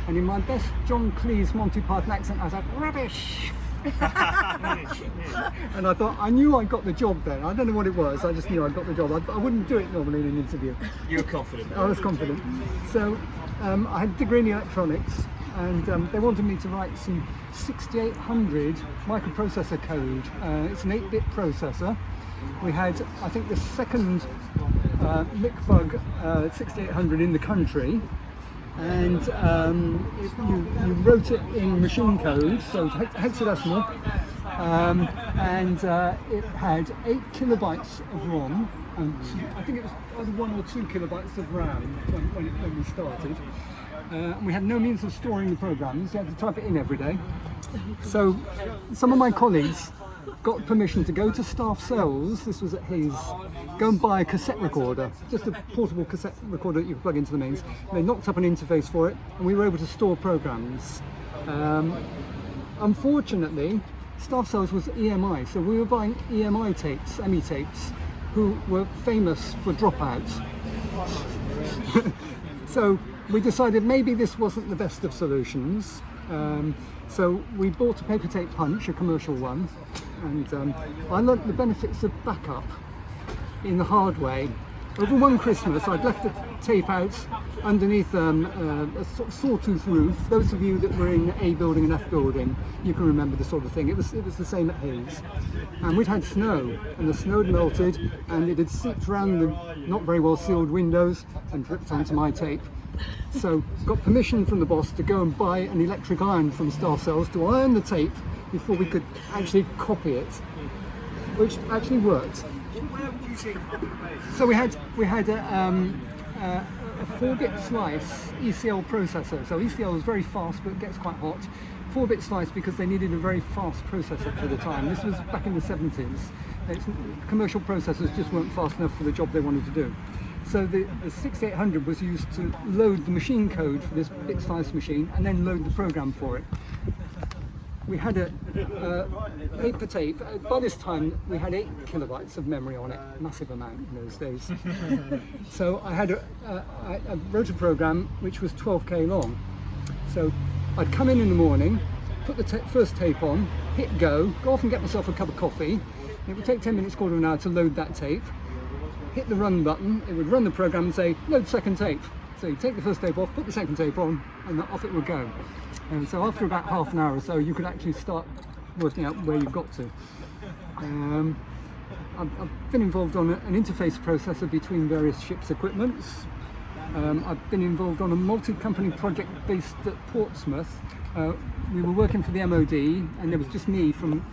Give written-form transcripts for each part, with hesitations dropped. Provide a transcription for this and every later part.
And in my best John Cleese Monty Python accent, I was like, rubbish! And I thought, I knew I got the job then. I don't know what it was, I just knew I got the job. I wouldn't do it normally in an interview. You were confident? I was confident. So I had a degree in electronics, and they wanted me to write some 6800 microprocessor code. It's an 8-bit processor. We had, I think, the second MICBug 6800 in the country. And you wrote it in machine code, so hexadecimal, and it had 8 kilobytes of ROM, and I think it was either 1 or 2 kilobytes of RAM when we started. We had no means of storing the programs, you had to type it in every day. So some of my colleagues got permission to go to staff cells, this was at Hayes, go and buy a cassette recorder, just a portable cassette recorder that you could plug into the mains. They knocked up an interface for it, and we were able to store programs. Unfortunately, staff cells was EMI, so we were buying EMI tapes, ME tapes, who were famous for dropouts. So we decided maybe this wasn't the best of solutions. So we bought a paper tape punch, a commercial one, and I learnt the benefits of backup in the hard way. Over one Christmas, I'd left the tape out underneath a sort of sawtooth roof. Those of you that were in A building and F building, you can remember the sort of thing. It was the same at Hayes. And we'd had snow, and the snow had melted, and it had seeped around the not very well sealed windows and dripped onto my tape. So got permission from the boss to go and buy an electric iron from staff cells to iron the tape before we could actually copy it, which actually worked. So we had a 4-bit slice ECL processor. So ECL is very fast, but it gets quite hot. 4-bit slice because they needed a very fast processor for the time. This was back in the 70s. Commercial processors just weren't fast enough for the job they wanted to do. So the 6800 was used to load the machine code for this bit slice machine and then load the program for it. We had a paper tape. By this time, we had 8 kilobytes of memory on it, massive amount in those days. So I wrote a program which was 12k long. So I'd come in the morning, put the first tape on, hit go off and get myself a cup of coffee. It would take 10 minutes, quarter of an hour to load that tape. Hit the run button, it would run the program and say, load second tape. So you take the first tape off, put the second tape on, and off it would go. And so after about half an hour or so, you could actually start working out where you've got to. I've been involved on an interface processor between various ship's equipments. I've been involved on a multi-company project based at Portsmouth. We were working for the MOD, and there was just me from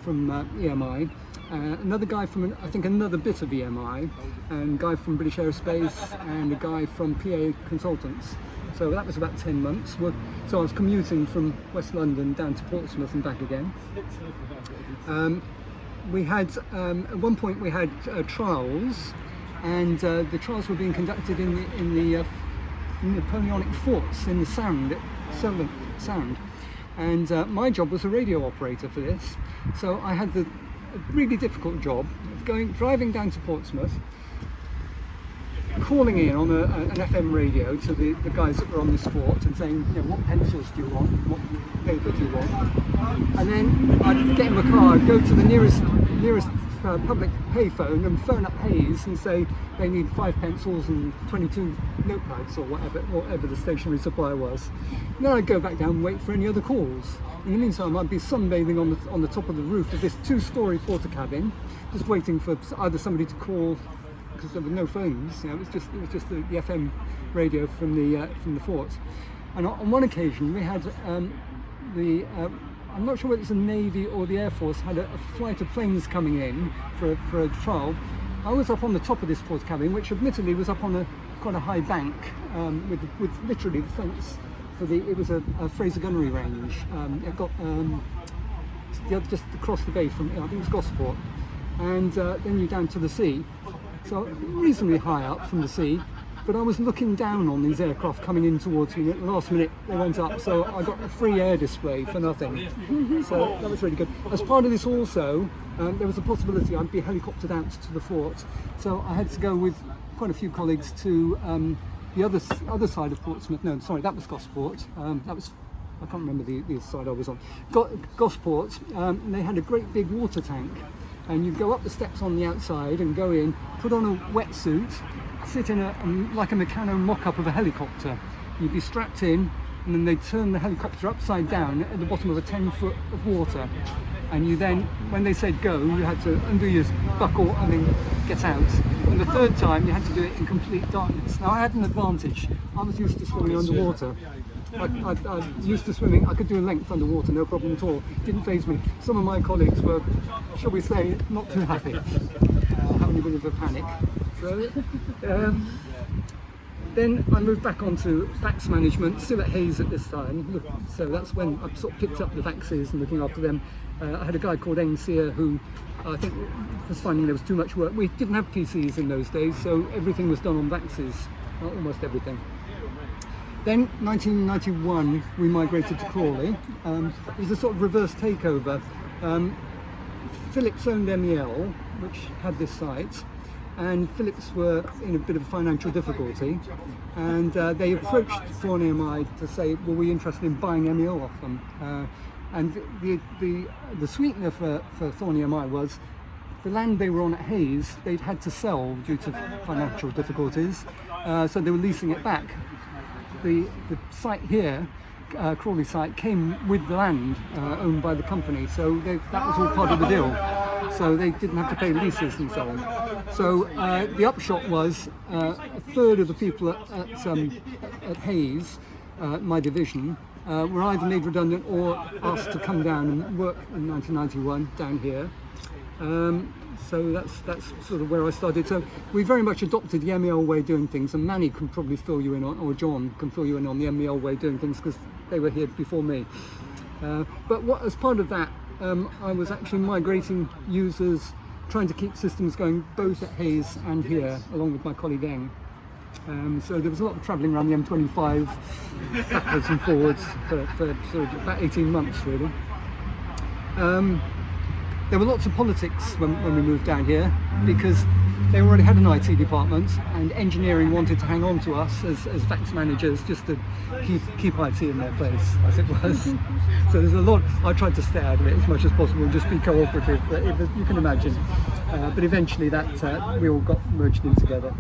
EMI. Another guy from, I think, another bit of EMI, and a guy from British Aerospace, and a guy from PA Consultants. So that was about 10 months. So I was commuting from West London down to Portsmouth and back again. We had, at one point we had trials, and the trials were being conducted in the Napoleonic forts in the Sound. And my job was a radio operator for this. So I had a really difficult job of driving down to Portsmouth, calling in on an FM radio to the guys that were on this fort and saying, you know, what pencils do you want, what paper do you want, and then I'd get in the car, I'd go to the nearest public payphone and phone up Hayes and say they need 5 pencils and 22 notepads or whatever the stationery supplier was. And then I'd go back down and wait for any other calls. In the meantime, I'd be sunbathing on the top of the roof of this 2-story porter cabin, just waiting for either somebody to call, because there were no phones. You know, it was just the FM radio from the fort. And on one occasion, we had I'm not sure whether it's the Navy or the Air Force had a flight of planes coming in for a trial. I was up on the top of this porter cabin, which admittedly was up on quite a high bank with literally the fence. It was a Fraser gunnery range. It got just across the bay from, I think it was Gosport, and then you're down to the sea. So reasonably high up from the sea, but I was looking down on these aircraft coming in towards me. At the last minute they went up, so I got a free air display for nothing. So that was really good. As part of this also, there was a possibility I'd be helicoptered out to the fort. So I had to go with quite a few colleagues to the other side of Portsmouth. No, sorry, that was Gosport. That was, I can't remember the side I was on. Gosport. They had a great big water tank, and you go up the steps on the outside and go in, put on a wetsuit, sit in like a Meccano mock-up of a helicopter. You'd be strapped in, and then they'd turn the helicopter upside down at the bottom of a 10-foot of water. And you then, when they said go, you had to undo your buckle and then get out. And the third time, you had to do it in complete darkness. Now, I had an advantage. I was used to swimming underwater. I used to swimming. I could do a length underwater, no problem at all. Didn't faze me. Some of my colleagues were, shall we say, not too happy, having a bit of a panic. So, then I moved back onto VAX management, still at Hayes at this time. So that's when I sort of picked up the VAXes and looking after them. I had a guy called Sear who I think was finding there was too much work. We didn't have PCs in those days, so everything was done on VAXes, almost everything. Then 1991 we migrated to Crawley. It was a sort of reverse takeover. Philips owned MEL, which had this site, and Philips were in a bit of financial difficulty, and they approached Thorn EMI to say, were we interested in buying MEL off them? And the sweetener for Thorn EMI was the land they were on at Hayes, they'd had to sell due to financial difficulties, so they were leasing it back. The site here, Crawley site, came with the land owned by the company, so that was all part of the deal. So they didn't have to pay leases and so on. So the upshot was a third of the people at Hayes, my division, were either made redundant or asked to come down and work in 1991 down here. So that's sort of where I started. So we very much adopted the MEL way of doing things, and Manny can probably fill you in on, or John can fill you in on the MEL way of doing things because they were here before me. But as part of that, I was actually migrating users, trying to keep systems going both at Hayes and here, along with my colleague Eng. So there was a lot of travelling around the M25 backwards and forwards for sort of about 18 months really. There were lots of politics when we moved down here because they already had an IT department and engineering wanted to hang on to us as VAX managers just to keep IT in their place, as it was. So there's a lot. I tried to stay out of it as much as possible and just be cooperative, but you can imagine. But eventually we all got merged in together.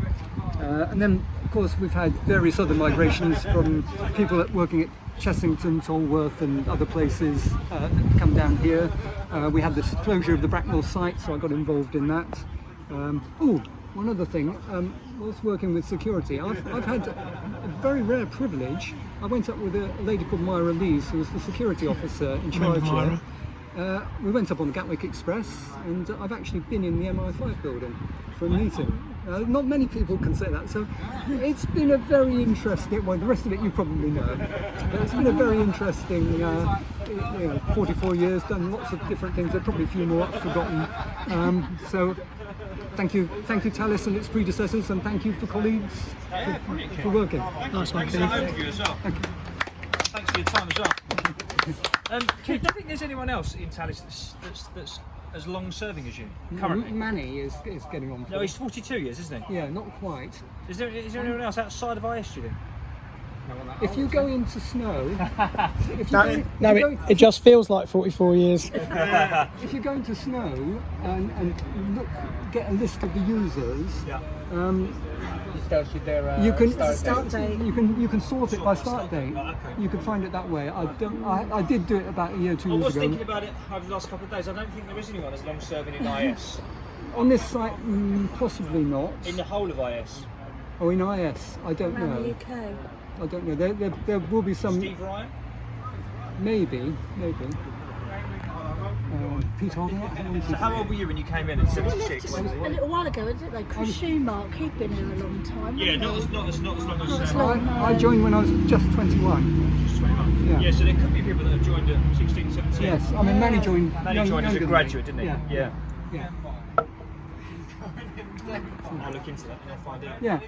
And then, of course, we've had various other migrations from people working at Chessington, Tolworth and other places that have come down here. We had this closure of the Bracknell site, so I got involved in that. One other thing, whilst working with security, I've had a very rare privilege. I went up with a lady called Myra Lees, who was the security officer in charge here. We went up on the Gatwick Express, and I've actually been in the MI5 building for a meeting. Not many people can say that, so it's been a very interesting, well, the rest of it you probably know, but it's been a very interesting 44 years, done lots of different things. There are probably a few more I've forgotten. So thank you Thales and its predecessors, and thank you for colleagues for working. Nice one, Keith. Thank you as well. Thank you. Thanks for your time as well. Keith, do you think there's anyone else in Thales that's as long serving as you currently? Manny is getting on. No, he's 42 years, isn't he? Yeah, not quite. Is there anyone else outside of IS, do you think? If you go into snow, it just feels like 44 years. if you go into snow and get a list of the users, It tells you their you can start date. You can sort it by start date. You can find it that way. I did do it about a year, 2 I years was ago. thinking about it over the last couple of days. I don't think there is anyone as long serving in IS. On this site, possibly not. In the whole of IS. Or in IS, I don't Around know. the UK. I don't know. There will be some. Steve Ryan? Maybe. Pete Holder. So how old were you when you came in at They left 76? a little while ago, didn't they? Chris Schumark, he'd been here a long time. Yeah, wasn't not as long Not as as long. I joined when I was just 21. Just 21. Yeah. Yeah, so there could be people that have joined at 16, 17. Yes, I mean Manny joined. Manny joined as a younger than graduate, me. didn't he? Yeah. I'll look into that and I'll find out. Yeah.